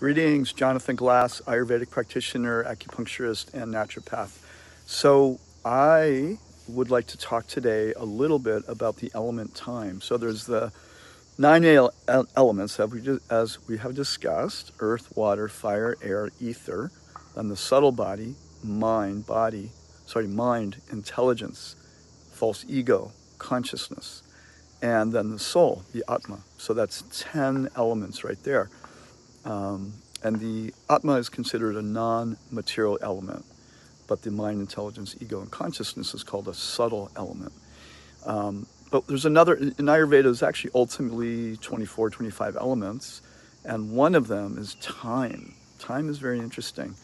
Greetings, Jonathan Glass, Ayurvedic practitioner, acupuncturist, and naturopath. So, I would like to talk today a little bit about the element time. So, there's the nine elements as we have discussed: earth, water, fire, air, ether, then the subtle mind, intelligence, false ego, consciousness, and then the soul, the Atma. So, that's 10 elements right there. And the Atma is considered a non-material element, but the mind, intelligence, ego, and consciousness is called a subtle element. But there's another, in Ayurveda, is actually ultimately 24, 25 elements, and one of them is time. Time is very interesting.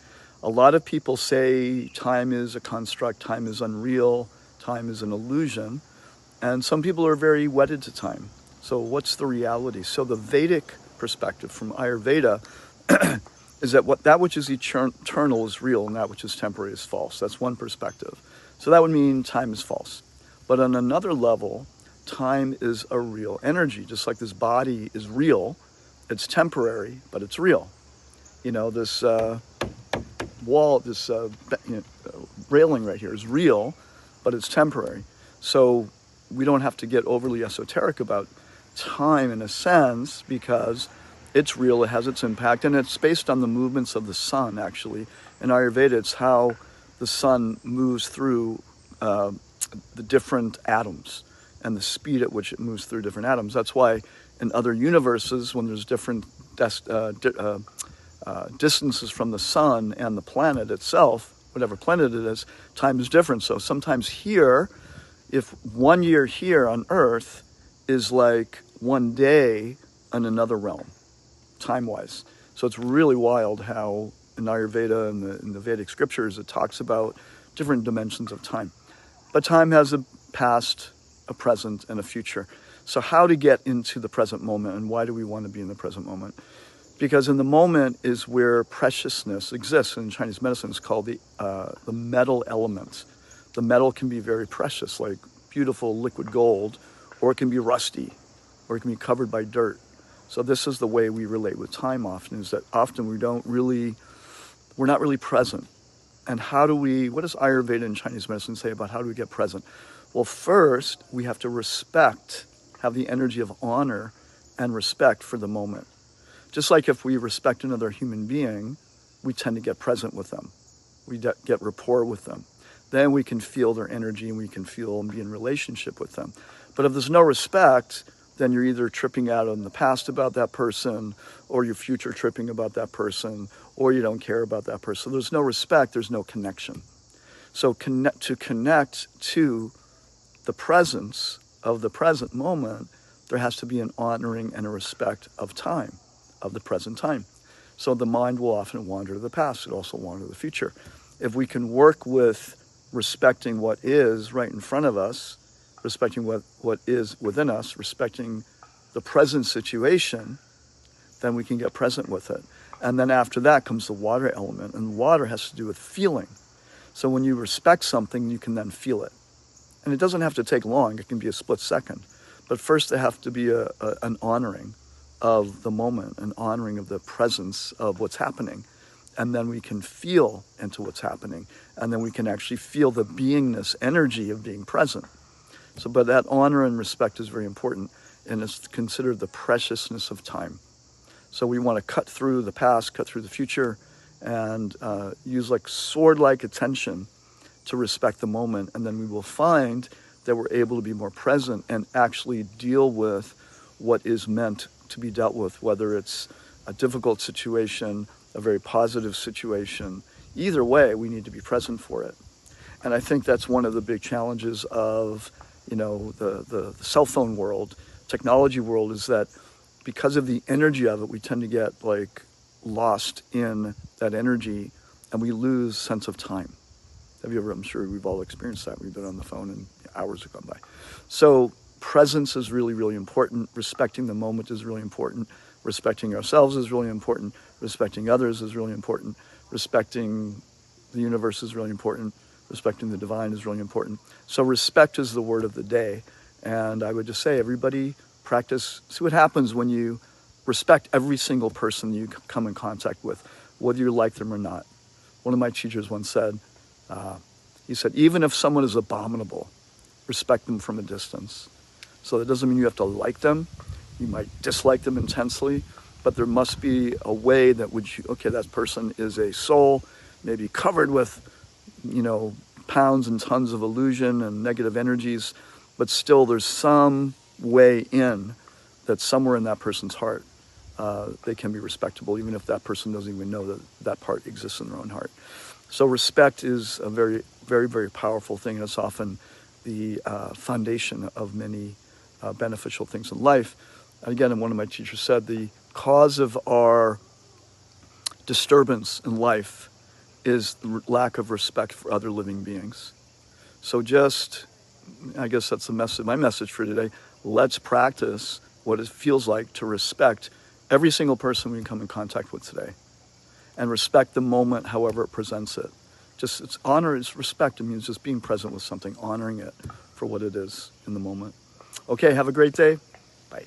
A lot of people say time is a construct, time is unreal, time is an illusion, and some people are very wedded to time. So what's the reality? So the Vedic perspective from Ayurveda is that that which is eternal is real and that which is temporary is false. That's one perspective. So that would mean time is false. But on another level, time is a real energy. Just like this body is real, it's temporary, but it's real. You know, this wall, this railing right here is real, but it's temporary. So we don't have to get overly esoteric about time in a sense, because it's real, it has its impact, and it's based on the movements of the sun, actually. In Ayurveda, it's how the sun moves through the different atoms and the speed at which it moves through different atoms. That's why in other universes, when there's different distances from the sun and the planet itself, whatever planet it is, time is different. So sometimes here, if 1 year here on Earth is like 1 day in another realm, time-wise. So it's really wild how in Ayurveda and in the Vedic scriptures it talks about different dimensions of time. But time has a past, a present, and a future. So how to get into the present moment, and why do we want to be in the present moment? Because in the moment is where preciousness exists. In Chinese medicine, it's called the metal element. The metal can be very precious, like beautiful liquid gold, or it can be rusty, or it can be covered by dirt. So this is the way we relate with time often, is that often we're not really present. And what does Ayurveda and Chinese medicine say about how do we get present? Well, first, we have to have the energy of honor and respect for the moment. Just like if we respect another human being, we tend to get present with them. We get rapport with them. Then we can feel their energy and we can feel and be in relationship with them. But if there's no respect, then you're either tripping out in the past about that person, or your future tripping about that person, or you don't care about that person. There's no respect, there's no connection. So to connect to the presence of the present moment, there has to be an honoring and a respect of time, of the present time. So the mind will often wander to the past, it also wander to the future. If we can work with respecting what is right in front of us, respecting what is within us, respecting the present situation, then we can get present with it. And then after that comes the water element, and water has to do with feeling. So when you respect something, you can then feel it. And it doesn't have to take long, it can be a split second. But first there have to be an honoring of the moment, an honoring of the presence of what's happening. And then we can feel into what's happening. And then we can actually feel the beingness, energy of being present. But that honor and respect is very important, and it's considered the preciousness of time. So we want to cut through the past, cut through the future, and use like sword-like attention to respect the moment, and then we will find that we're able to be more present and actually deal with what is meant to be dealt with, whether it's a difficult situation, a very positive situation. Either way, we need to be present for it. And I think that's one of the big challenges of the cell phone world, technology world, is that because of the energy of it, we tend to get like lost in that energy and we lose sense of time. I'm sure we've all experienced that. We've been on the phone and hours have gone by. So presence is really, really important. Respecting the moment is really important. Respecting ourselves is really important. Respecting others is really important. Respecting the universe is really important. Respecting the divine is really important. So respect is the word of the day. And I would just say, everybody practice, see what happens when you respect every single person you come in contact with, whether you like them or not. One of my teachers once said, he said, even if someone is abominable, respect them from a distance. So that doesn't mean you have to like them. You might dislike them intensely, but there must be a way that okay, that person is a soul, maybe covered with, pounds and tons of illusion and negative energies, but still there's some way in that somewhere in that person's heart, they can be respectable, even if that person doesn't even know that that part exists in their own heart. So respect is a very, very, very powerful thing, and it's often the foundation of many beneficial things in life. And again, one of my teachers said, the cause of our disturbance in life is the lack of respect for other living beings. So I guess that's my message for today. Let's practice what it feels like to respect every single person we come in contact with today, and respect the moment however it presents it. It's honor, it's respect. It means just being present with something, honoring it for what it is in the moment. Okay, have a great day. Bye.